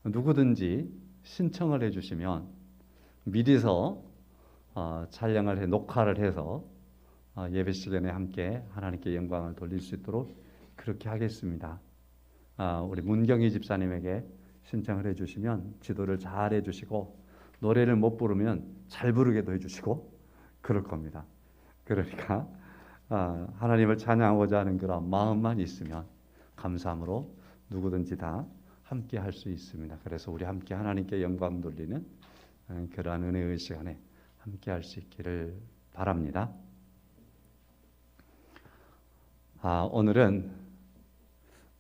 누구든지 신청을 해주시면 미리서 촬영을 녹화를 해서 예배 시간에 함께 하나님께 영광을 돌릴 수 있도록 그렇게 하겠습니다. 우리 문경희 집사님에게 신청을 해주시면 지도를 잘 해주시고 노래를 못 부르면 잘 부르게도 해주시고 그럴 겁니다. 그러니까 하나님을 찬양하고자 하는 그런 마음만 있으면 감사함으로 누구든지 다 함께 할 수 있습니다. 그래서 우리 함께 하나님께 영광 돌리는 그러한 은혜의 시간에 함께 할 수 있기를 바랍니다. 오늘은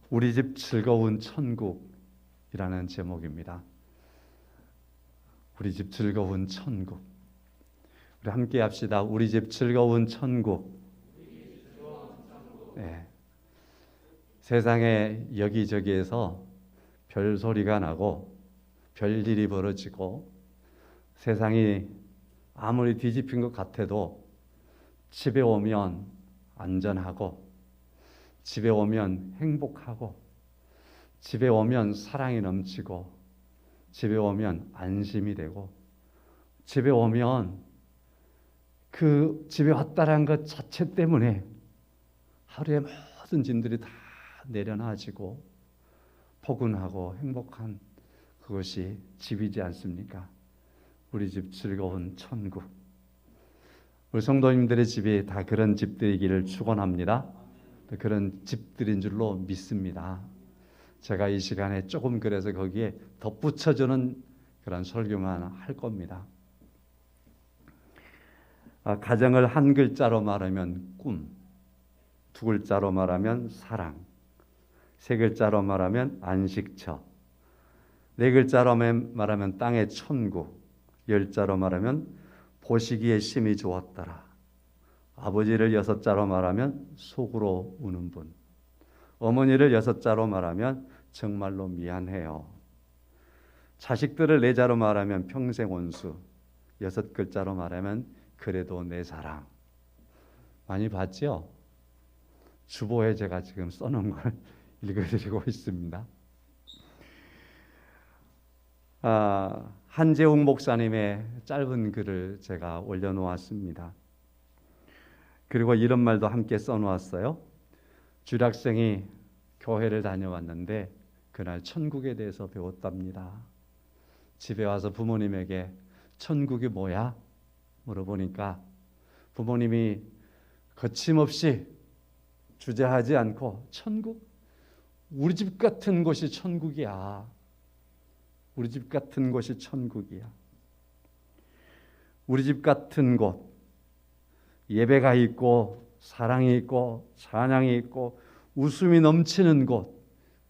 우리 집 즐거운 천국이라는 제목입니다. 우리 집 즐거운 천국. 우리 함께 합시다. 우리 집 즐거운 천국. 네. 세상에 여기저기에서 별 소리가 나고 별일이 벌어지고 세상이 아무리 뒤집힌 것 같아도 집에 오면 안전하고 집에 오면 행복하고 집에 오면 사랑이 넘치고 집에 오면 안심이 되고 집에 오면 그 집에 왔다는 것 자체 때문에 하루의 모든 짐들이 다 내려놔지고 포근하고 행복한 그것이 집이지 않습니까? 우리 집 즐거운 천국. 우리 성도님들의 집이 다 그런 집들이기를 축원합니다. 그런 집들인 줄로 믿습니다. 제가 이 시간에 조금 그래서 거기에 덧붙여주는 그런 설교만 할 겁니다. 가정을 한 글자로 말하면 꿈, 두 글자로 말하면 사랑, 세 글자로 말하면 안식처, 네 글자로 말하면 땅의 천국, 10자로 말하면 보시기에 심히 좋았더라. 아버지를 6자로 말하면 속으로 우는 분, 어머니를 6자로 말하면 정말로 미안해요. 자식들을 4자로 말하면 평생 온수, 6글자로 말하면 그래도 내 사랑. 많이 봤죠? 주보에 제가 지금 써놓은 걸 읽어드리고 있습니다. 한재웅 목사님의 짧은 글을 제가 올려놓았습니다. 그리고 이런 말도 함께 써놓았어요. 주일학생이 교회를 다녀왔는데 그날 천국에 대해서 배웠답니다. 집에 와서 부모님에게 천국이 뭐야? 물어보니까 부모님이 거침없이 주저하지 않고 천국? 우리 집 같은 곳이 천국이야. 우리 집 같은 곳이 천국이야. 우리 집 같은 곳, 예배가 있고 사랑이 있고 찬양이 있고 웃음이 넘치는 곳,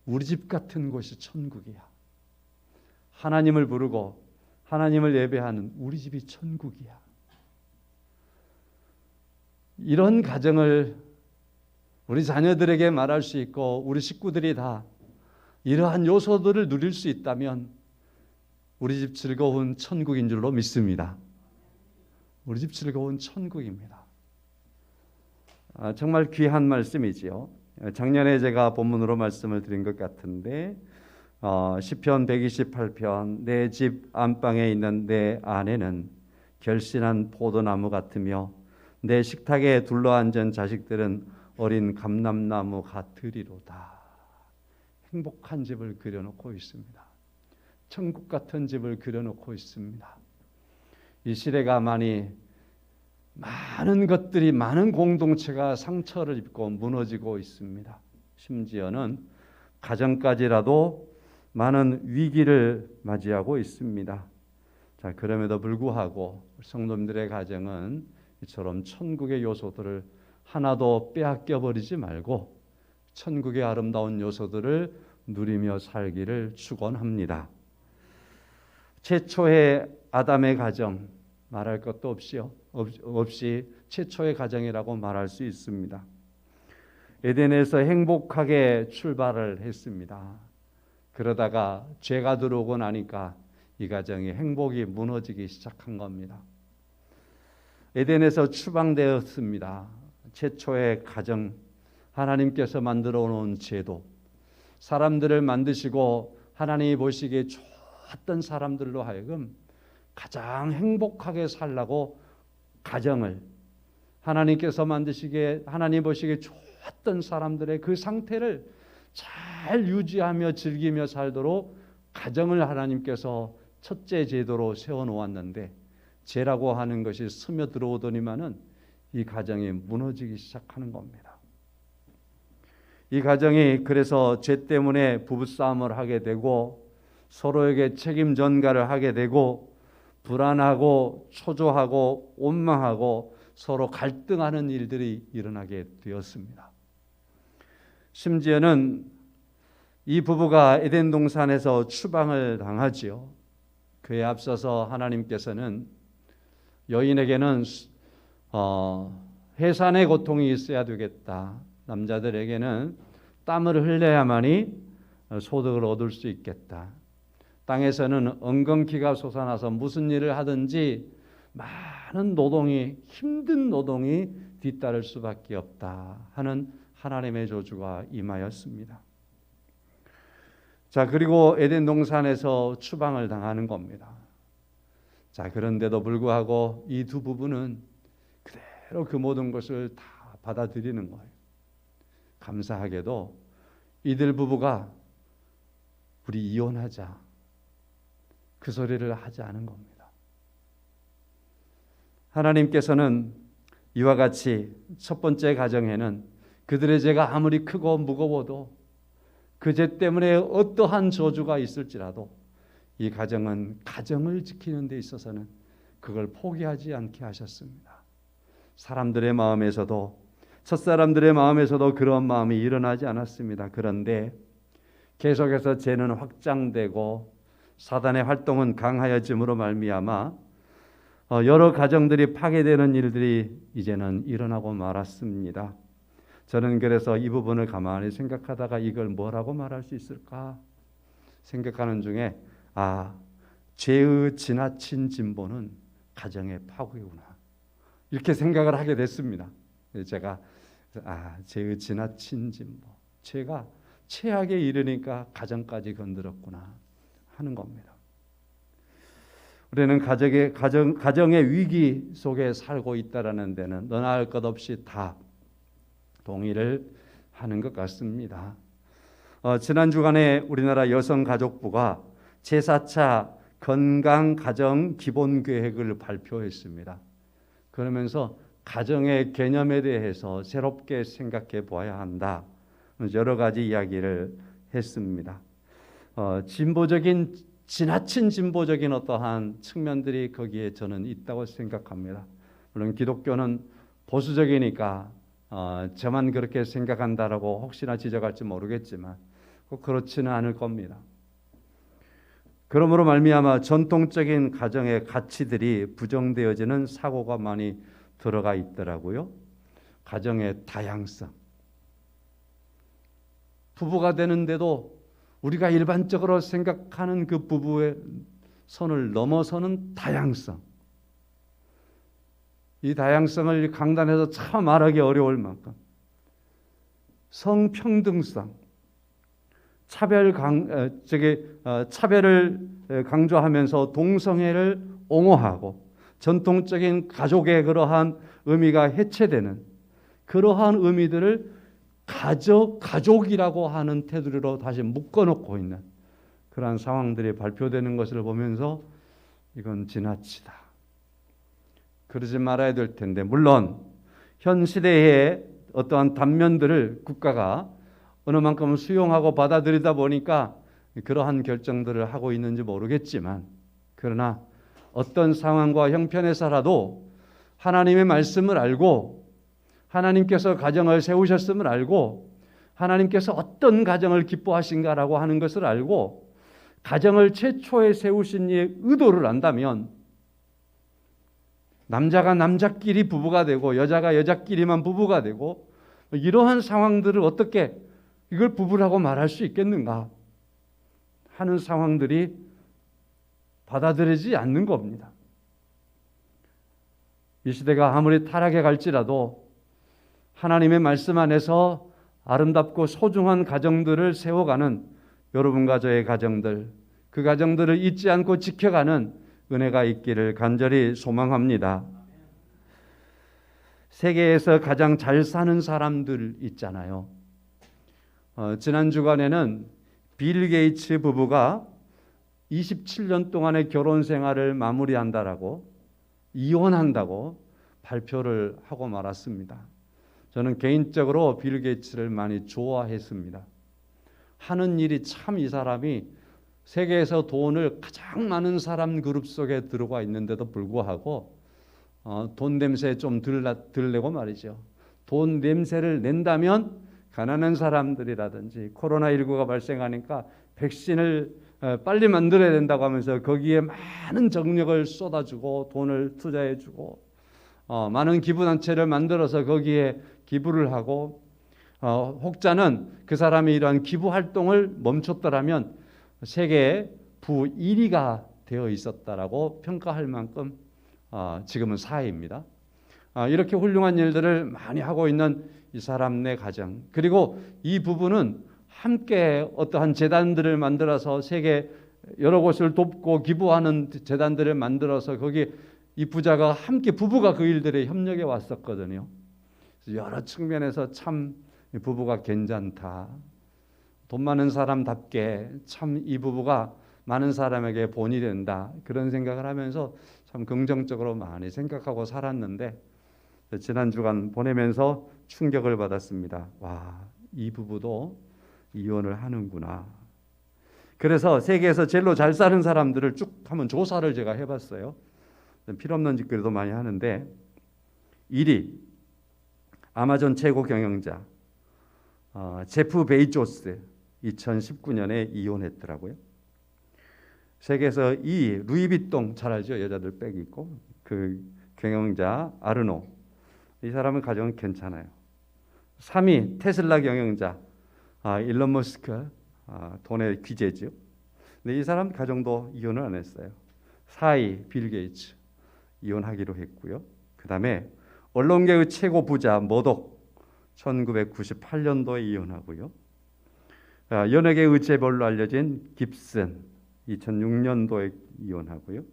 우리 집 같은 곳이 천국이야. 하나님을 부르고 하나님을 예배하는 우리 집이 천국이야. 이런 가정을 우리 자녀들에게 말할 수 있고 우리 식구들이 다 이러한 요소들을 누릴 수 있다면 우리 집 즐거운 천국인 줄로 믿습니다. 우리 집 즐거운 천국입니다. 정말 귀한 말씀이지요. 작년에 제가 본문으로 말씀을 드린 것 같은데 시편 128편 내 집 안방에 있는 내 아내는 결신한 포도나무 같으며 내 식탁에 둘러앉은 자식들은 어린 감람나무 같으리로다. 행복한 집을 그려놓고 있습니다. 천국 같은 집을 그려놓고 있습니다. 이 시대가 많은 것들이 많은 공동체가 상처를 입고 무너지고 있습니다. 심지어는 가정까지라도 많은 위기를 맞이하고 있습니다. 자, 그럼에도 불구하고 성도님들의 가정은 이처럼 천국의 요소들을 하나도 빼앗겨 버리지 말고 천국의 아름다운 요소들을 누리며 살기를 축원합니다. 최초의 아담의 가정 말할 것도 없이 최초의 가정이라고 말할 수 있습니다. 에덴에서 행복하게 출발을 했습니다. 그러다가 죄가 들어오고 나니까 이 가정의 행복이 무너지기 시작한 겁니다. 에덴에서 추방되었습니다. 최초의 가정, 하나님께서 만들어 놓은 제도, 사람들을 만드시고 하나님이 보시기에 좋았던 사람들로 하여금 가장 행복하게 살라고 가정을 하나님께서 만드시기에 하나님 보시기에 좋았던 사람들의 그 상태를 잘 유지하며 즐기며 살도록 가정을 하나님께서 첫째 제도로 세워놓았는데 죄라고 하는 것이 스며들어오더니만은 이 가정이 무너지기 시작하는 겁니다. 이 가정이 그래서 죄 때문에 부부싸움을 하게 되고 서로에게 책임 전가를 하게 되고 불안하고 초조하고 원망하고 서로 갈등하는 일들이 일어나게 되었습니다. 심지어는 이 부부가 에덴 동산에서 추방을 당하지요. 그에 앞서서 하나님께서는 여인에게는 해산의 고통이 있어야 되겠다. 남자들에게는 땀을 흘려야만이 소득을 얻을 수 있겠다. 땅에서는 엉겅퀴가 솟아나서 무슨 일을 하든지 많은 노동이 힘든 노동이 뒤따를 수밖에 없다 하는 하나님의 저주가 임하였습니다. 자, 그리고 에덴 동산에서 추방을 당하는 겁니다. 자, 그런데도 불구하고 이 두 부부는 그대로 그 모든 것을 다 받아들이는 거예요. 감사하게도 이들 부부가 우리 이혼하자 그 소리를 하지 않은 겁니다. 하나님께서는 이와 같이 첫 번째 가정에는 그들의 죄가 아무리 크고 무거워도 그 죄 때문에 어떠한 저주가 있을지라도 이 가정은 가정을 지키는 데 있어서는 그걸 포기하지 않게 하셨습니다. 사람들의 마음에서도 첫사람들의 마음에서도 그런 마음이 일어나지 않았습니다. 그런데 계속해서 죄는 확장되고 사단의 활동은 강하여짐으로 말미암아 여러 가정들이 파괴되는 일들이 이제는 일어나고 말았습니다. 저는 그래서 이 부분을 가만히 생각하다가 이걸 뭐라고 말할 수 있을까 생각하는 중에 죄의 지나친 진보는 가정의 파괴구나 이렇게 생각을 하게 됐습니다. 제가 죄의 지나친 진보, 죄가 최악에 이르니까 가정까지 건드렸구나 하는 겁니다. 우리는 가정의 위기 속에 살고 있다라는 데는 너나 할 것 없이 다 동의를 하는 것 같습니다. 지난 주간에 우리나라 여성가족부가 제4차 건강가정 기본계획을 발표했습니다. 그러면서 가정의 개념에 대해서 새롭게 생각해 보아야 한다. 여러 가지 이야기를 했습니다. 지나친 진보적인 어떠한 측면들이 거기에 저는 있다고 생각합니다. 물론 기독교는 보수적이니까 저만 그렇게 생각한다라고 혹시나 지적할지 모르겠지만 꼭 그렇지는 않을 겁니다. 그러므로 말미암아 전통적인 가정의 가치들이 부정되어지는 사고가 많이 들어가 있더라고요. 가정의 다양성. 부부가 되는데도 우리가 일반적으로 생각하는 그 부부의 선을 넘어서는 다양성. 이 다양성을 강단에서 참 말하기 어려울 만큼 성평등성, 차별을 강조하면서 동성애를 옹호하고 전통적인 가족의 그러한 의미가 해체되는 그러한 의미들을 가족이라고 하는 테두리로 다시 묶어놓고 있는 그러한 상황들이 발표되는 것을 보면서 이건 지나치다. 그러지 말아야 될 텐데 물론 현 시대의 어떠한 단면들을 국가가 어느 만큼 수용하고 받아들이다 보니까 그러한 결정들을 하고 있는지 모르겠지만 그러나 어떤 상황과 형편에서라도 하나님의 말씀을 알고 하나님께서 가정을 세우셨음을 알고 하나님께서 어떤 가정을 기뻐하신가라고 하는 것을 알고 가정을 최초에 세우신 이의 의도를 안다면 남자가 남자끼리 부부가 되고 여자가 여자끼리만 부부가 되고 이러한 상황들을 어떻게 이걸 부부라고 말할 수 있겠는가 하는 상황들이 받아들이지 않는 겁니다. 이 시대가 아무리 타락해 갈지라도 하나님의 말씀 안에서 아름답고 소중한 가정들을 세워가는 여러분과 저의 가정들, 그 가정들을 잊지 않고 지켜가는 은혜가 있기를 간절히 소망합니다. 세계에서 가장 잘 사는 사람들 있잖아요. 지난 주간에는 빌 게이츠 부부가 27년 동안의 결혼 생활을 마무리한다라고, 이혼한다고 발표를 하고 말았습니다. 저는 개인적으로 빌 게이츠를 많이 좋아했습니다. 하는 일이 참, 이 사람이 세계에서 돈을 가장 많은 사람 그룹 속에 들어가 있는데도 불구하고 돈 냄새 좀 덜 내고 말이죠. 돈 냄새를 낸다면 가난한 사람들이라든지 코로나19가 발생하니까 백신을 빨리 만들어야 된다고 하면서 거기에 많은 정력을 쏟아주고 돈을 투자해주고 많은 기부단체를 만들어서 거기에 기부를 하고, 혹자는 그 사람이 이러한 기부 활동을 멈췄더라면 세계 부 1위가 되어 있었다라고 평가할 만큼 지금은 4위입니다. 이렇게 훌륭한 일들을 많이 하고 있는 이 사람네 가정, 그리고 이 부부는 함께 어떠한 재단들을 만들어서 세계 여러 곳을 돕고 기부하는 재단들을 만들어서 거기 이 부자가 함께, 부부가 그 일들에 협력해 왔었거든요. 여러 측면에서 참 부부가 괜찮다. 돈 많은 사람답게 참 이 부부가 많은 사람에게 본이 된다. 그런 생각을 하면서 참 긍정적으로 많이 생각하고 살았는데, 지난 주간 보내면서 충격을 받았습니다. 와, 이 부부도 이혼을 하는구나. 그래서 세계에서 제일로 잘 사는 사람들을 쭉 한번 조사를 제가 해봤어요. 필요 없는 짓거리도 많이 하는데, 1위 아마존 최고 경영자 제프 베이조스, 2019년에 이혼했더라고요. 세계에서 2위 루이비통, 잘 알죠? 여자들 백 있고 그 경영자 아르노, 이 사람은 가정은 괜찮아요. 3위 테슬라 경영자 일론 머스크, 돈의 귀재죠. 근데 이 사람 가정도 이혼을 안 했어요. 4위 빌 게이츠, 이혼하기로 했고요. 그 다음에 언론계의 최고 부자 머독, 1998년도에 이혼하고요. 연예계의 재벌로 알려진 깁슨, 2006년도에 이혼하고요.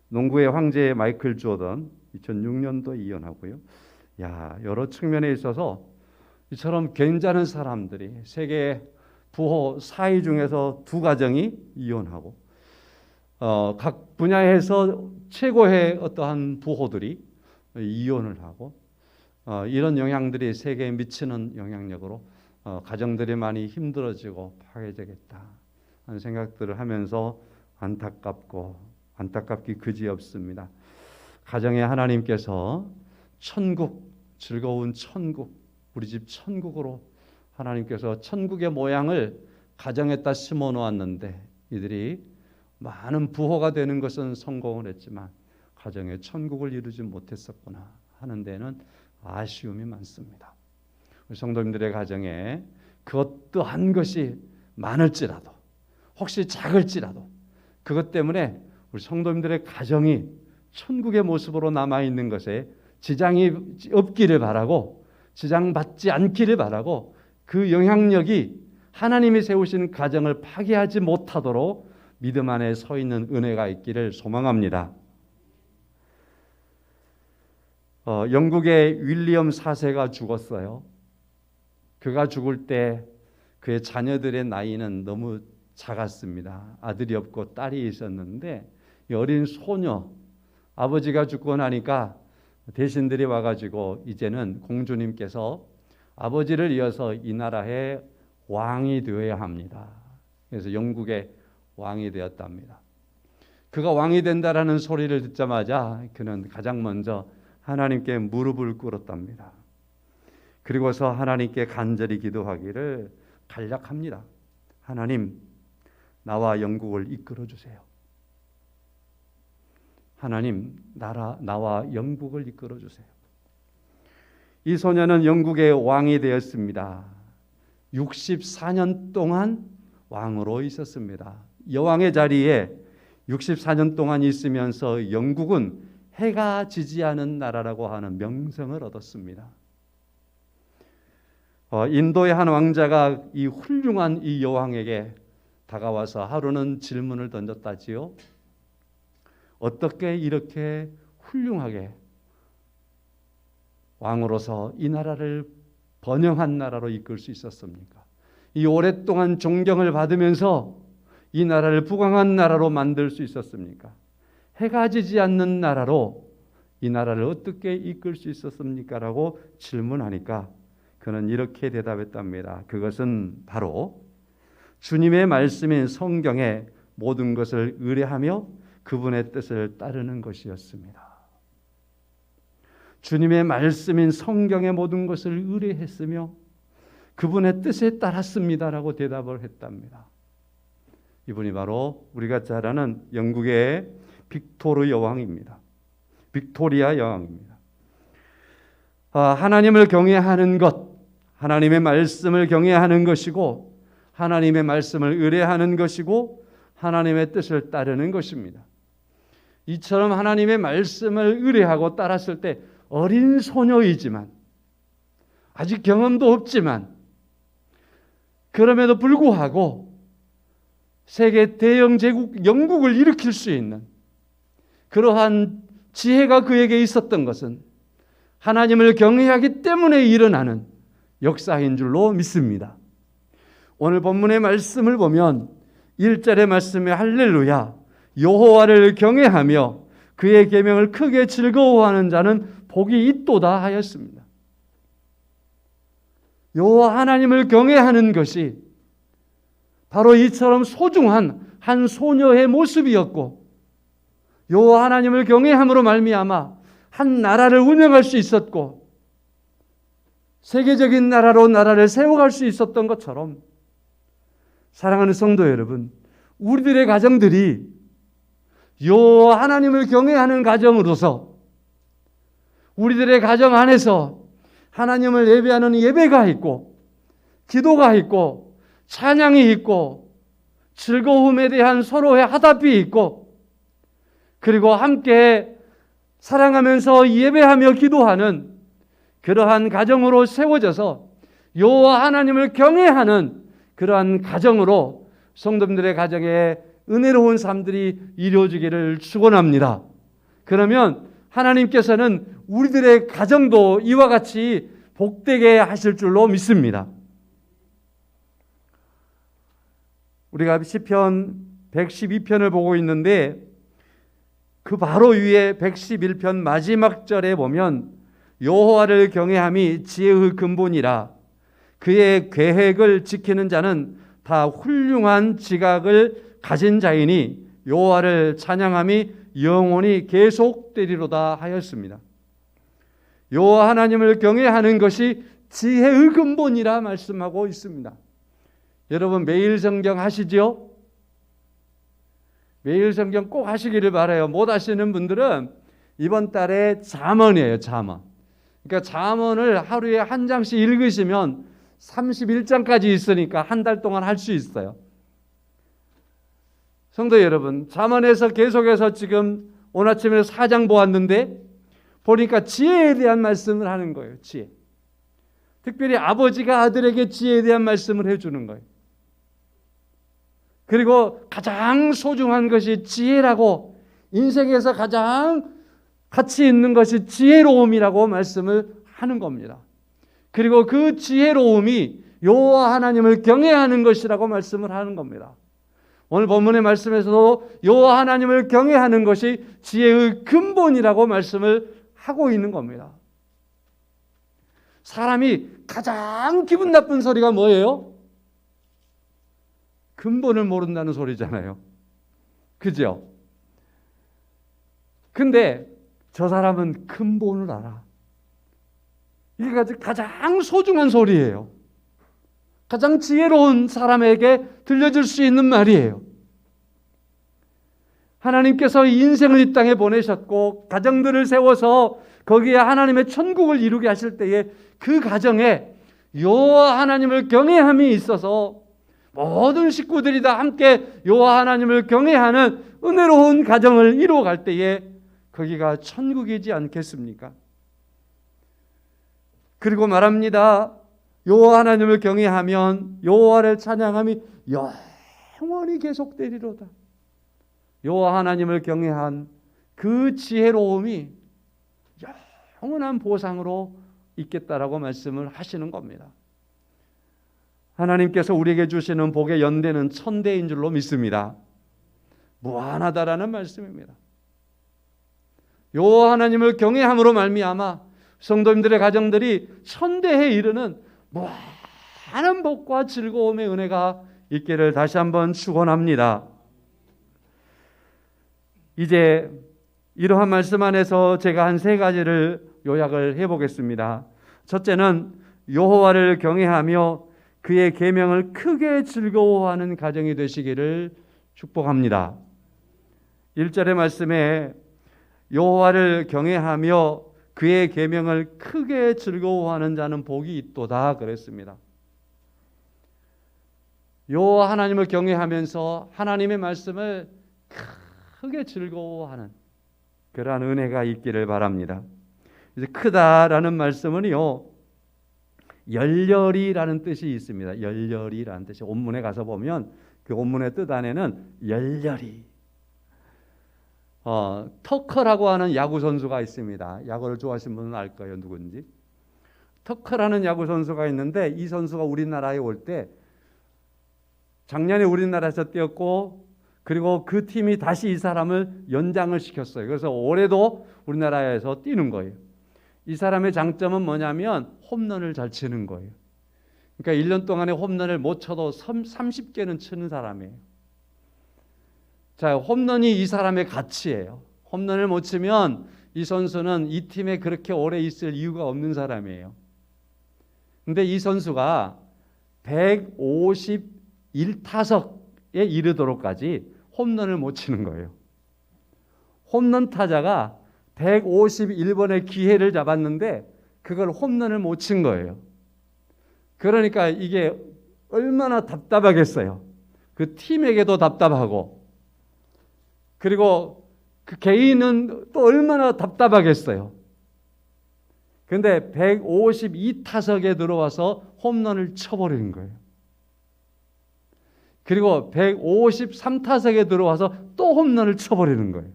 농구의 황제 마이클 조던, 2006년도에 이혼하고요. 여러 측면에 있어서 이처럼 괜찮은 사람들이, 세계 부호 4위 중에서 2가정이 이혼하고, 각 분야에서 최고의 어떠한 부호들이 이혼을 하고, 이런 영향들이 세계에 미치는 영향력으로 가정들이 많이 힘들어지고 파괴되겠다 하는 생각들을 하면서 안타깝기 그지없습니다. 가정에 하나님께서 천국, 즐거운 천국, 우리 집 천국으로 하나님께서 천국의 모양을 가정에다 심어 놓았는데, 이들이 많은 부호가 되는 것은 성공을 했지만 가정에 천국을 이루지 못했었구나 하는 데는 아쉬움이 많습니다. 우리 성도님들의 가정에 그 어떠한 것이 많을지라도, 혹시 작을지라도, 그것 때문에 우리 성도님들의 가정이 천국의 모습으로 남아있는 것에 지장이 없기를 바라고, 지장받지 않기를 바라고, 그 영향력이 하나님이 세우신 가정을 파괴하지 못하도록 믿음 안에 서 있는 은혜가 있기를 소망합니다. 영국의 윌리엄 4세가 죽었어요. 그가 죽을 때 그의 자녀들의 나이는 너무 작았습니다. 아들이 없고 딸이 있었는데, 이 어린 소녀, 아버지가 죽고 나니까 대신들이 와가지고 이제는 공주님께서 아버지를 이어서 이 나라의 왕이 되어야 합니다. 그래서 영국의 왕이 되었답니다. 그가 왕이 된다라는 소리를 듣자마자 그는 가장 먼저 하나님께 무릎을 꿇었답니다. 그리고서 하나님께 간절히 기도하기를 간략합니다. 하나님, 나와 영국을 이끌어 주세요. 하나님, 나와 영국을 이끌어 주세요. 이 소녀는 영국의 왕이 되었습니다. 64년 동안 왕으로 있었습니다. 여왕의 자리에 64년 동안 있으면서 영국은 해가 지지 않은 나라라고 하는 명성을 얻었습니다. 인도의 한 왕자가 이 훌륭한 이 여왕에게 다가와서 하루는 질문을 던졌다지요. 어떻게 이렇게 훌륭하게 왕으로서 이 나라를 번영한 나라로 이끌 수 있었습니까? 이 오랫동안 존경을 받으면서 이 나라를 부강한 나라로 만들 수 있었습니까? 해가 지지 않는 나라로 이 나라를 어떻게 이끌 수 있었습니까? 라고 질문하니까 그는 이렇게 대답했답니다. 그것은 바로 주님의 말씀인 성경에 모든 것을 의뢰하며 그분의 뜻을 따르는 것이었습니다. 주님의 말씀인 성경의 모든 것을 의뢰했으며 그분의 뜻에 따랐습니다라고 대답을 했답니다. 이분이 바로 우리가 잘 아는 영국의 빅토르 여왕입니다. 빅토리아 여왕입니다. 하나님을 경외하는 것, 하나님의 말씀을 경외하는 것이고 하나님의 말씀을 의뢰하는 것이고 하나님의 뜻을 따르는 것입니다. 이처럼 하나님의 말씀을 의뢰하고 따랐을 때 어린 소녀이지만 아직 경험도 없지만 그럼에도 불구하고 세계 대영 제국 영국을 일으킬 수 있는 그러한 지혜가 그에게 있었던 것은 하나님을 경외하기 때문에 일어나는 역사인 줄로 믿습니다. 오늘 본문의 말씀을 보면 1절의 말씀에 할렐루야 여호와를 경외하며 그의 계명을 크게 즐거워하는 자는 복이 있도다 하였습니다. 여호와 하나님을 경외하는 것이 바로 이처럼 소중한 한 소녀의 모습이었고 여호와 하나님을 경외함으로 말미암아 한 나라를 운영할 수 있었고 세계적인 나라로 나라를 세워갈 수 있었던 것처럼 사랑하는 성도 여러분, 우리들의 가정들이 여호와 하나님을 경외하는 가정으로서 우리들의 가정 안에서 하나님을 예배하는 예배가 있고 기도가 있고 찬양이 있고 즐거움에 대한 서로의 화답이 있고 그리고 함께 사랑하면서 예배하며 기도하는 그러한 가정으로 세워져서 여호와 하나님을 경외하는 그러한 가정으로 성도님들의 가정에 은혜로운 삶들이 이루어지기를 축원합니다. 그러면 하나님께서는 우리들의 가정도 이와 같이 복되게 하실 줄로 믿습니다. 우리가 시편 112편을 보고 있는데 그 바로 위에 111편 마지막 절에 보면 여호와를 경외함이 지혜의 근본이라 그의 계획을 지키는 자는 다 훌륭한 지각을 가진 자이니 여호와를 찬양함이 영원히 계속되리로다 하였습니다. 여호와 하나님을 경외하는 것이 지혜의 근본이라 말씀하고 있습니다. 여러분 매일 성경 하시죠? 매일 성경 꼭 하시기를 바라요. 못 하시는 분들은 이번 달에 잠언이에요. 잠언. 그러니까 잠언을 하루에 한 장씩 읽으시면 31장까지 있으니까 한 달 동안 할 수 있어요. 성도 여러분, 잠언에서 계속해서 지금 오늘 아침에 4장 보았는데 보니까 지혜에 대한 말씀을 하는 거예요. 지혜. 특별히 아버지가 아들에게 지혜에 대한 말씀을 해주는 거예요. 그리고 가장 소중한 것이 지혜라고 인생에서 가장 가치 있는 것이 지혜로움이라고 말씀을 하는 겁니다. 그리고 그 지혜로움이 여호와 하나님을 경외하는 것이라고 말씀을 하는 겁니다. 오늘 본문의 말씀에서도 여호와 하나님을 경외하는 것이 지혜의 근본이라고 말씀을 하고 있는 겁니다. 사람이 가장 기분 나쁜 소리가 뭐예요? 근본을 모른다는 소리잖아요. 그죠? 근데 저 사람은 근본을 알아. 이게 가장 소중한 소리예요. 가장 지혜로운 사람에게 들려줄 수 있는 말이에요. 하나님께서 인생을 이 땅에 보내셨고 가정들을 세워서 거기에 하나님의 천국을 이루게 하실 때에 그 가정에 여호와 하나님을 경외함이 있어서 모든 식구들이 다 함께 여호와 하나님을 경외하는 은혜로운 가정을 이루어갈 때에 거기가 천국이지 않겠습니까? 그리고 말합니다. 여호와 하나님을 경외하면 여호와를 찬양함이 영원히 계속되리로다. 여호와 하나님을 경외한 그 지혜로움이 영원한 보상으로 있겠다라고 말씀을 하시는 겁니다. 하나님께서 우리에게 주시는 복의 연대는 천대인 줄로 믿습니다. 무한하다라는 말씀입니다. 여호와 하나님을 경외함으로 말미암아 성도님들의 가정들이 천대에 이르는 무한한 복과 즐거움의 은혜가 있기를 다시 한번 축원합니다. 이제 이러한 말씀 안에서 제가 한 세 가지를 요약을 해보겠습니다. 첫째는 여호와를 경외하며 그의 계명을 크게 즐거워하는 가정이 되시기를 축복합니다. 1절의 말씀에 여호와를 경외하며 그의 계명을 크게 즐거워하는 자는 복이 있도다 그랬습니다. 여호와 하나님을 경외하면서 하나님의 말씀을 크게 즐거워하는 그러한 은혜가 있기를 바랍니다. 이제 크다라는 말씀은요, 열렬이라는 뜻이 있습니다. 열렬이라는 뜻이 원문에 가서 보면 그 원문의 뜻 안에는 열렬이. 터커라고 하는 야구 선수가 있습니다. 야구를 좋아하시는 분은 알 거예요, 누군지. 터커라는 야구 선수가 있는데 이 선수가 우리나라에 올 때 작년에 우리나라에서 뛰었고 그리고 그 팀이 다시 이 사람을 연장을 시켰어요. 그래서 올해도 우리나라에서 뛰는 거예요. 이 사람의 장점은 뭐냐면 홈런을 잘 치는 거예요. 그러니까 1년 동안에 홈런을 못 쳐도 30개는 치는 사람이에요. 자, 홈런이 이 사람의 가치예요. 홈런을 못 치면 이 선수는 이 팀에 그렇게 오래 있을 이유가 없는 사람이에요. 근데 이 선수가 151타석에 이르도록까지 홈런을 못 치는 거예요. 홈런 타자가 151번의 기회를 잡았는데 그걸 홈런을 못 친 거예요. 그러니까 이게 얼마나 답답하겠어요. 그 팀에게도 답답하고 그리고 그 개인은 또 얼마나 답답하겠어요. 그런데 152타석에 들어와서 홈런을 쳐버리는 거예요. 그리고 153타석에 들어와서 또 홈런을 쳐버리는 거예요.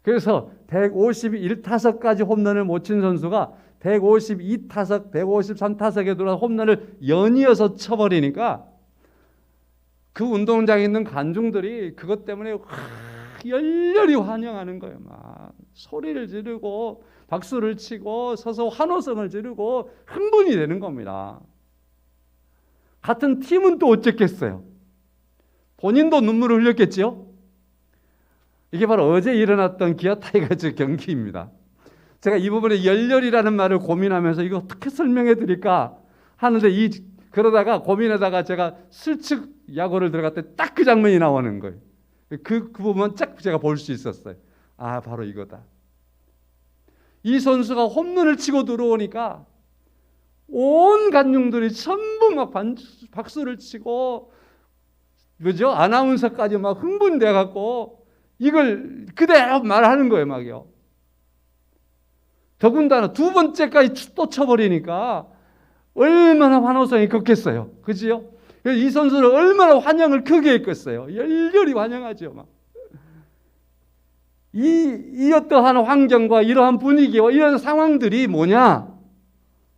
그래서 151타석까지 홈런을 못 친 선수가 152타석, 153타석에 들어와서 홈런을 연이어서 쳐버리니까 그 운동장에 있는 관중들이 그것 때문에 열렬히 환영하는 거예요. 막 소리를 지르고 박수를 치고 서서 환호성을 지르고 흥분이 되는 겁니다. 같은 팀은 또 어쨌겠어요? 본인도 눈물을 흘렸겠죠? 이게 바로 어제 일어났던 기아 타이거즈 경기입니다. 제가 이 부분에 열렬이라는 말을 고민하면서 이거 어떻게 설명해 드릴까 하는데 그러다가 고민하다가 제가 슬쩍 야구를 들어갔더니 딱 그 장면이 나오는 거예요. 그 부분 딱 제가 볼 수 있었어요. 아, 바로 이거다. 이 선수가 홈런을 치고 들어오니까 온 관중들이 전부 막 박수를 치고 그죠? 아나운서까지 막 흥분돼 갖고 이걸 그대로 말하는 거예요, 막요. 더군다나 두 번째까지 또 쳐버리니까 얼마나 환호성이 컸겠어요, 그지요? 이 선수를 얼마나 환영을 크게 했겠어요. 열렬히 환영하죠, 막. 이 어떠한 환경과 이러한 분위기와 이런 상황들이 뭐냐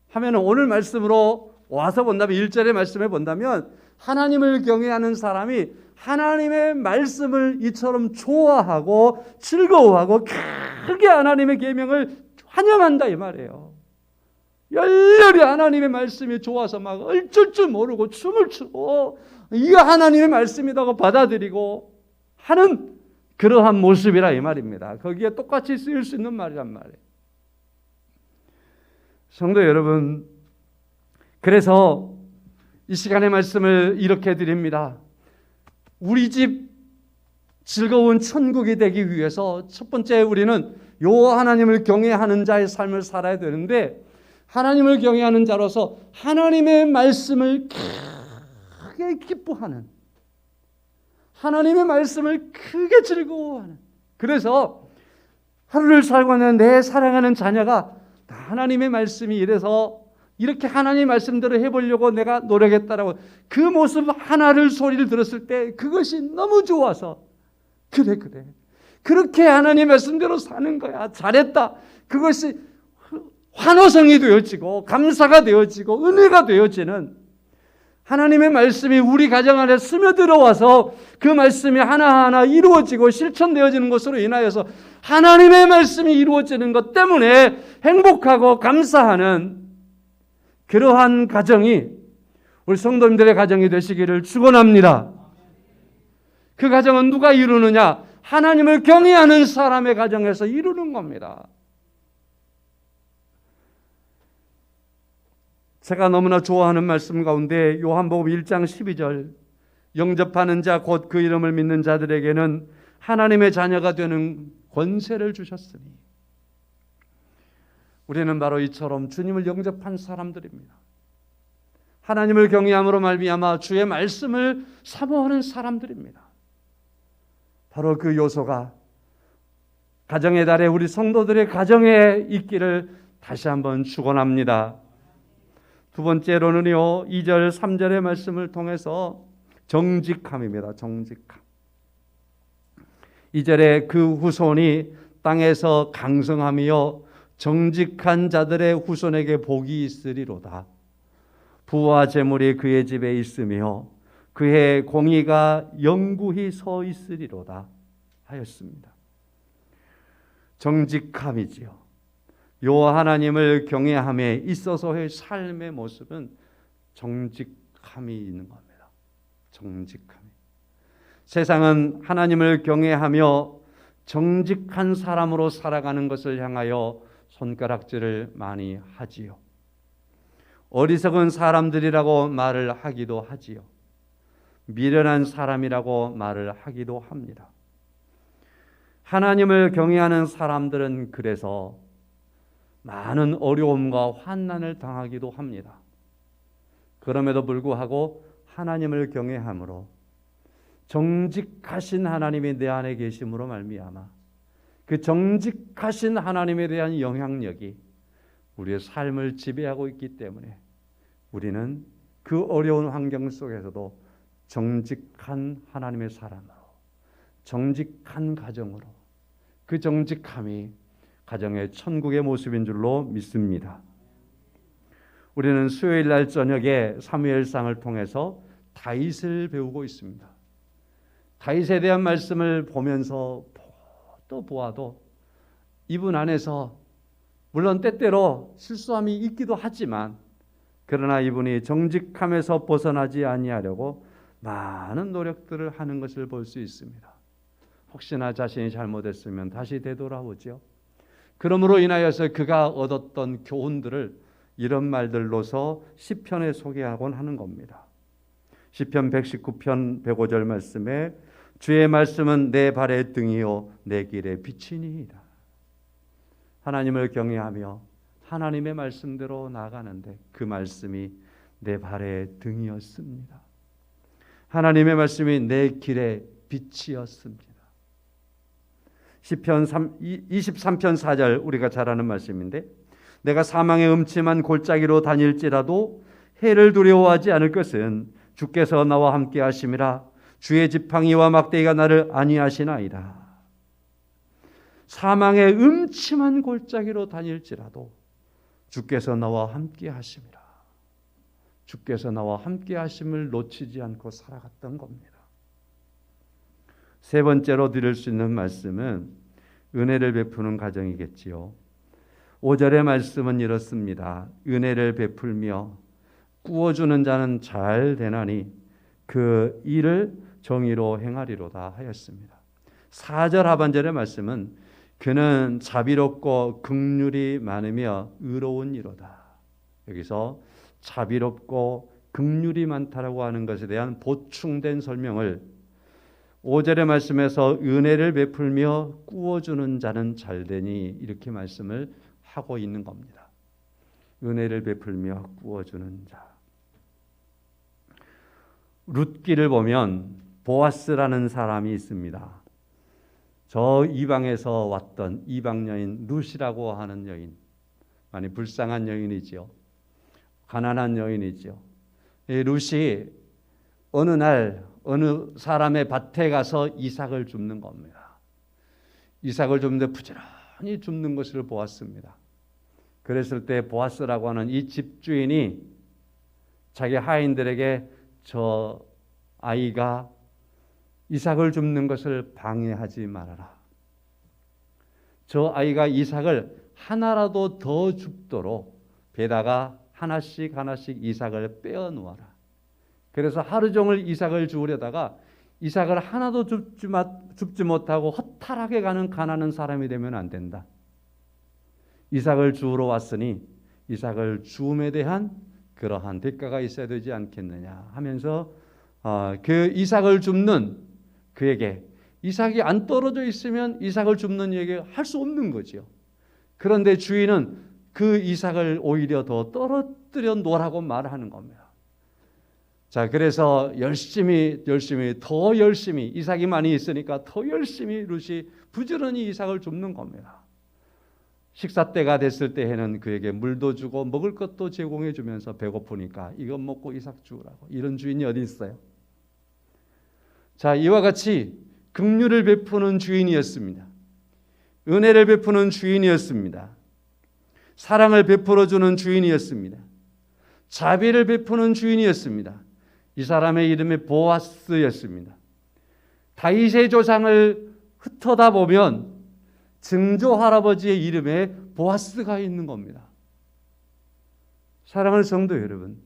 하면 오늘 말씀으로 와서 본다면 1절의 말씀에 본다면 하나님을 경외하는 사람이 하나님의 말씀을 이처럼 좋아하고 즐거워하고 크게 하나님의 계명을 환영한다 이 말이에요. 열렬히 하나님의 말씀이 좋아서 막 어쩔 줄 모르고 춤을 추고 이거 하나님의 말씀이라고 받아들이고 하는 그러한 모습이라 이 말입니다. 거기에 똑같이 쓰일 수 있는 말이란 말이에요. 성도 여러분, 그래서 이 시간의 말씀을 이렇게 드립니다. 우리 집 즐거운 천국이 되기 위해서 첫 번째 우리는 여호와 하나님을 경외하는 자의 삶을 살아야 되는데 하나님을 경외하는 자로서 하나님의 말씀을 크게 기뻐하는 하나님의 말씀을 크게 즐거워하는 그래서 하루를 살고 있는 내 사랑하는 자녀가 하나님의 말씀이 이래서 이렇게 하나님 말씀대로 해보려고 내가 노력했다라고 그 모습 하나를 소리를 들었을 때 그것이 너무 좋아서 그래 그렇게 하나님 말씀대로 사는 거야. 잘했다. 그것이 환호성이 되어지고 감사가 되어지고 은혜가 되어지는 하나님의 말씀이 우리 가정 안에 스며들어와서 그 말씀이 하나하나 이루어지고 실천되어지는 것으로 인하여서 하나님의 말씀이 이루어지는 것 때문에 행복하고 감사하는 그러한 가정이 우리 성도님들의 가정이 되시기를 축원합니다. 그 가정은 누가 이루느냐? 하나님을 경외하는 사람의 가정에서 이루는 겁니다. 제가 너무나 좋아하는 말씀 가운데 요한복음 1장 12절 영접하는 자 곧 그 이름을 믿는 자들에게는 하나님의 자녀가 되는 권세를 주셨으니 우리는 바로 이처럼 주님을 영접한 사람들입니다. 하나님을 경외함으로 말미암아 주의 말씀을 사모하는 사람들입니다. 바로 그 요소가 가정의 달에 우리 성도들의 가정에 있기를 다시 한번 축원합니다. 두 번째로는요, 2절 3절의 말씀을 통해서 정직함입니다. 정직함. 2절에 그 후손이 땅에서 강성하며 정직한 자들의 후손에게 복이 있으리로다. 부와 재물이 그의 집에 있으며 그의 공의가 영구히 서 있으리로다 하였습니다. 정직함이지요. 요 하나님을 경외함에 있어서의 삶의 모습은 정직함이 있는 겁니다. 정직함이. 세상은 하나님을 경외하며 정직한 사람으로 살아가는 것을 향하여 손가락질을 많이 하지요. 어리석은 사람들이라고 말을 하기도 하지요. 미련한 사람이라고 말을 하기도 합니다. 하나님을 경외하는 사람들은 그래서 많은 어려움과 환난을 당하기도 합니다. 그럼에도 불구하고 하나님을 경외함으로 정직하신 하나님이 내 안에 계심으로 말미암아 그 정직하신 하나님에 대한 영향력이 우리의 삶을 지배하고 있기 때문에 우리는 그 어려운 환경 속에서도 정직한 하나님의 사람으로 정직한 가정으로 그 정직함이 가정의 천국의 모습인 줄로 믿습니다. 우리는 수요일 날 저녁에 사무엘상을 통해서 다윗을 배우고 있습니다. 다윗에 대한 말씀을 보면서 또 보아도 이분 안에서 물론 때때로 실수함이 있기도 하지만 그러나 이분이 정직함에서 벗어나지 아니하려고 많은 노력들을 하는 것을 볼 수 있습니다. 혹시나 자신이 잘못했으면 다시 되돌아오죠. 그러므로 인하여서 그가 얻었던 교훈들을 이런 말들로서 시편에 소개하곤 하는 겁니다. 시편 119편 105절 말씀에 주의 말씀은 내 발의 등이요 내 길의 빛이니이다. 하나님을 경외하며 하나님의 말씀대로 나아가는데 그 말씀이 내 발의 등이었습니다. 하나님의 말씀이 내 길의 빛이었습니다. 시편 23편 4절 우리가 잘 아는 말씀인데 내가 사망의 음침한 골짜기로 다닐지라도 해를 두려워하지 않을 것은 주께서 나와 함께 하심이라. 주의 지팡이와 막대기가 나를 안위하시나이다. 사망의 음침한 골짜기로 다닐지라도 주께서 나와 함께 하심이라. 주께서 나와 함께 하심을 놓치지 않고 살아갔던 겁니다. 세 번째로 드릴 수 있는 말씀은 은혜를 베푸는 가정이겠지요. 5절의 말씀은 이렇습니다. 은혜를 베풀며 꾸어주는 자는 잘 되나니 그 일을 정의로 행하리로다 하였습니다. 4절 하반절의 말씀은 그는 자비롭고 긍휼이 많으며 의로운 이로다. 여기서 자비롭고 긍휼이 많다라고 하는 것에 대한 보충된 설명을 5절의 말씀에서 은혜를 베풀며 꾸어주는 자는 잘되니 이렇게 말씀을 하고 있는 겁니다. 은혜를 베풀며 꾸어주는 자. 룻기를 보면 보아스라는 사람이 있습니다. 저 이방에서 왔던 이방 여인 룻이라고 하는 여인, 많이 불쌍한 여인이지요. 가난한 여인이죠. 이 룻이 어느 날 어느 사람의 밭에 가서 이삭을 줍는 겁니다. 이삭을 줍는데 부지런히 줍는 것을 보았습니다. 그랬을 때 보아스라고 하는 이 집주인이 자기 하인들에게 저 아이가 이삭을 줍는 것을 방해하지 말아라. 저 아이가 이삭을 하나라도 더 줍도록 배다가 하나씩 이삭을 빼어 놓아라. 그래서 하루 종일 이삭을 주우려다가 이삭을 하나도 줍지 못하고 허탈하게 가는 가난한 사람이 되면 안 된다. 이삭을 주우러 왔으니 이삭을 주움에 대한 그러한 대가가 있어야 되지 않겠느냐 하면서 그 이삭을 줍는 그에게 이삭이 안 떨어져 있으면 이삭을 줍는 이에게 할 수 없는 거죠. 그런데 주인은 그 이삭을 오히려 더 떨어뜨려 놓으라고 말하는 겁니다. 자, 그래서 열심히 이삭이 많이 있으니까 더 열심히 룻이 부지런히 이삭을 줍는 겁니다. 식사 때가 됐을 때에는 그에게 물도 주고 먹을 것도 제공해 주면서 배고프니까 이것 먹고 이삭 주우라고. 이런 주인이 어디 있어요? 자, 이와 같이 긍휼을 베푸는 주인이었습니다. 은혜를 베푸는 주인이었습니다. 사랑을 베풀어 주는 주인이었습니다. 자비를 베푸는 주인이었습니다. 이 사람의 이름이 보아스였습니다. 다윗의 조상을 흩어다 보면 증조 할아버지의 이름에 보아스가 있는 겁니다. 사랑하는 성도 여러분,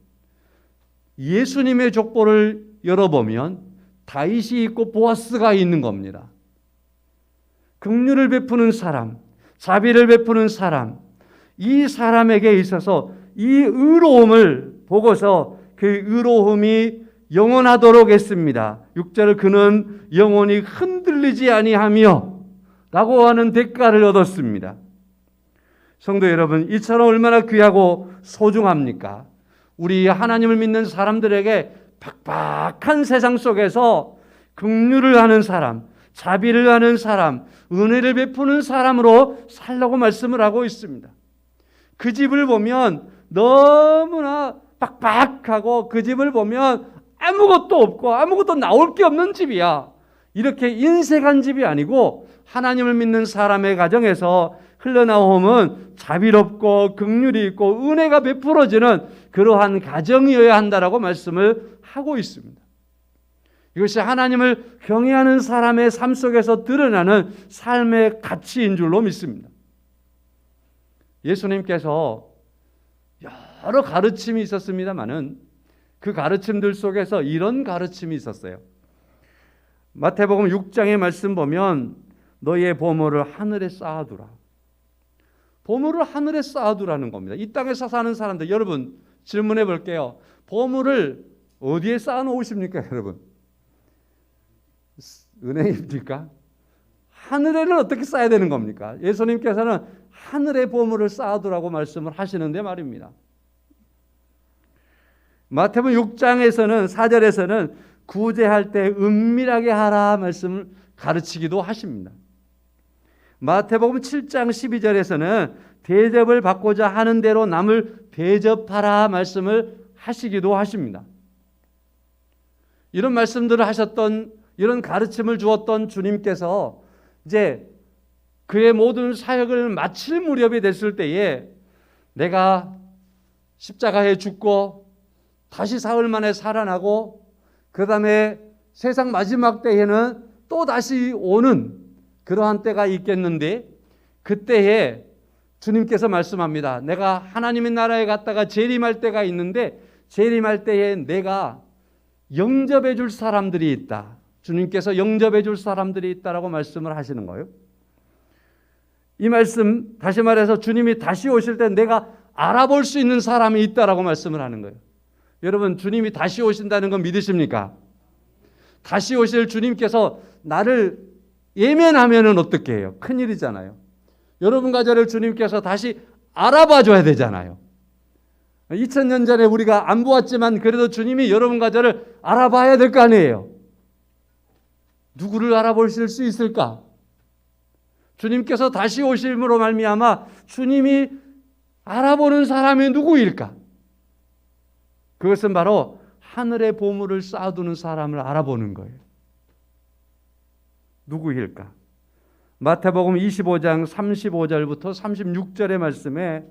예수님의 족보를 열어보면 다윗이 있고 보아스가 있는 겁니다. 긍휼을 베푸는 사람, 자비를 베푸는 사람, 이 사람에게 있어서 이 의로움을 보고서 그 의로움이 영원하도록 했습니다. 6절 그는 영원히 흔들리지 아니하며 라고 하는 대가를 얻었습니다. 성도 여러분, 이처럼 얼마나 귀하고 소중합니까? 우리 하나님을 믿는 사람들에게 팍팍한 세상 속에서 긍휼을 하는 사람, 자비를 하는 사람, 은혜를 베푸는 사람으로 살라고 말씀을 하고 있습니다. 그 집을 보면 너무나 빡빡하고 그 집을 보면 아무것도 없고 아무것도 나올 게 없는 집이야. 이렇게 인색한 집이 아니고 하나님을 믿는 사람의 가정에서 흘러나오면 자비롭고 긍휼이 있고 은혜가 베풀어지는 그러한 가정이어야 한다라고 말씀을 하고 있습니다. 이것이 하나님을 경외하는 사람의 삶 속에서 드러나는 삶의 가치인 줄로 믿습니다. 예수님께서 여러 가르침이 있었습니다마는 그 가르침들 속에서 이런 가르침이 있었어요. 마태복음 6장의 말씀 보면 너희의 보물을 하늘에 쌓아두라. 보물을 하늘에 쌓아두라는 겁니다. 이 땅에서 사는 사람들, 여러분 질문해 볼게요. 보물을 어디에 쌓아놓으십니까, 여러분? 은행입니까? 하늘에는 어떻게 쌓아야 되는 겁니까? 예수님께서는 하늘의 보물을 쌓아두라고 말씀을 하시는데 말입니다. 마태복음 6장에서는 4절에서는 구제할 때 은밀하게 하라 말씀을 가르치기도 하십니다. 마태복음 7장 12절에서는 대접을 받고자 하는 대로 남을 대접하라 말씀을 하시기도 하십니다. 이런 말씀들을 하셨던, 이런 가르침을 주었던 주님께서 이제 그의 모든 사역을 마칠 무렵이 됐을 때에 내가 십자가에 죽고 다시 사흘 만에 살아나고 그 다음에 세상 마지막 때에는 또 다시 오는 그러한 때가 있겠는데 그때에 주님께서 말씀합니다. 내가 하나님의 나라에 갔다가 재림할 때가 있는데 재림할 때에 내가 영접해 줄 사람들이 있다. 주님께서 영접해 줄 사람들이 있다라고 말씀을 하시는 거예요. 이 말씀 다시 말해서 주님이 다시 오실 때 내가 알아볼 수 있는 사람이 있다라고 말씀을 하는 거예요. 여러분 주님이 다시 오신다는 건 믿으십니까? 다시 오실 주님께서 나를 예면하면은 어떻게 해요? 큰일이잖아요. 여러분과 저를 주님께서 다시 알아봐 줘야 되잖아요. 2000년 전에 우리가 안 보았지만 그래도 주님이 여러분과 저를 알아봐야 될 거 아니에요. 누구를 알아보실 수 있을까? 주님께서 다시 오심으로 말미암아 주님이 알아보는 사람이 누구일까? 그것은 바로 하늘의 보물을 쌓아두는 사람을 알아보는 거예요. 누구일까? 마태복음 25장 35절부터 36절의 말씀에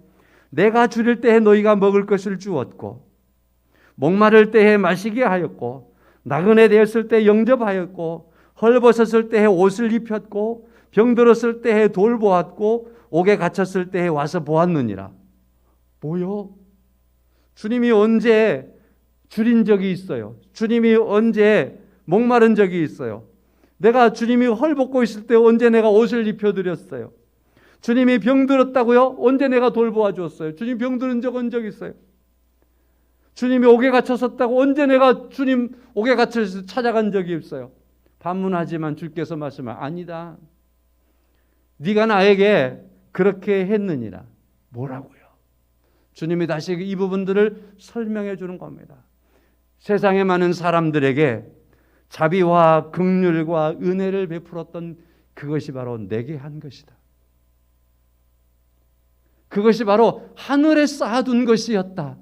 내가 줄일 때에 너희가 먹을 것을 주었고 목마를 때에 마시게 하였고 나그네 되었을 때 영접하였고 헐벗었을 때에 옷을 입혔고 병들었을 때에 돌보았고 옥에 갇혔을 때에 와서 보았느니라. 뭐요? 주님이 언제 줄인 적이 있어요? 주님이 언제 목마른 적이 있어요? 내가 주님이 헐벗고 있을 때 언제 내가 옷을 입혀드렸어요? 주님이 병들었다고요? 언제 내가 돌보아 주었어요? 주님 병들은 적 있어요? 주님이 옥에 갇혔었다고 언제 내가 주님 옥에 갇혀서 찾아간 적이 없어요? 반문하지만 주께서 말씀하시면 아니다. 네가 나에게 그렇게 했느니라. 뭐라고요? 주님이 다시 이 부분들을 설명해 주는 겁니다. 세상에 많은 사람들에게 자비와 긍휼과 은혜를 베풀었던 그것이 바로 내게 한 것이다. 그것이 바로 하늘에 쌓아둔 것이었다.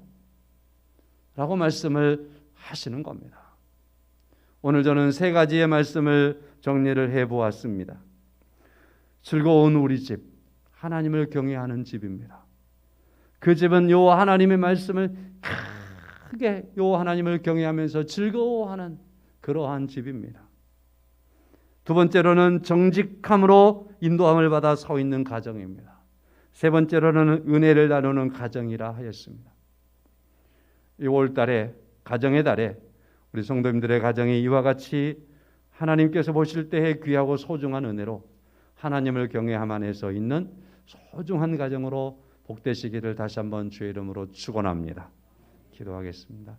라고 말씀을 하시는 겁니다. 오늘 저는 세 가지의 말씀을 정리를 해보았습니다. 즐거운 우리 집, 하나님을 경외하는 집입니다. 그 집은 요 하나님의 말씀을 크게 요 하나님을 경외하면서 즐거워하는 그러한 집입니다. 두 번째로는 정직함으로 인도함을 받아 서 있는 가정입니다. 세 번째로는 은혜를 나누는 가정이라 하였습니다. 이 5월달에 가정의 달에 우리 성도님들의 가정이 이와 같이 하나님께서 보실 때의 귀하고 소중한 은혜로 하나님을 경외함 안에서 있는 소중한 가정으로 복되시기를 다시 한번 주의 이름으로 축원합니다. 기도하겠습니다.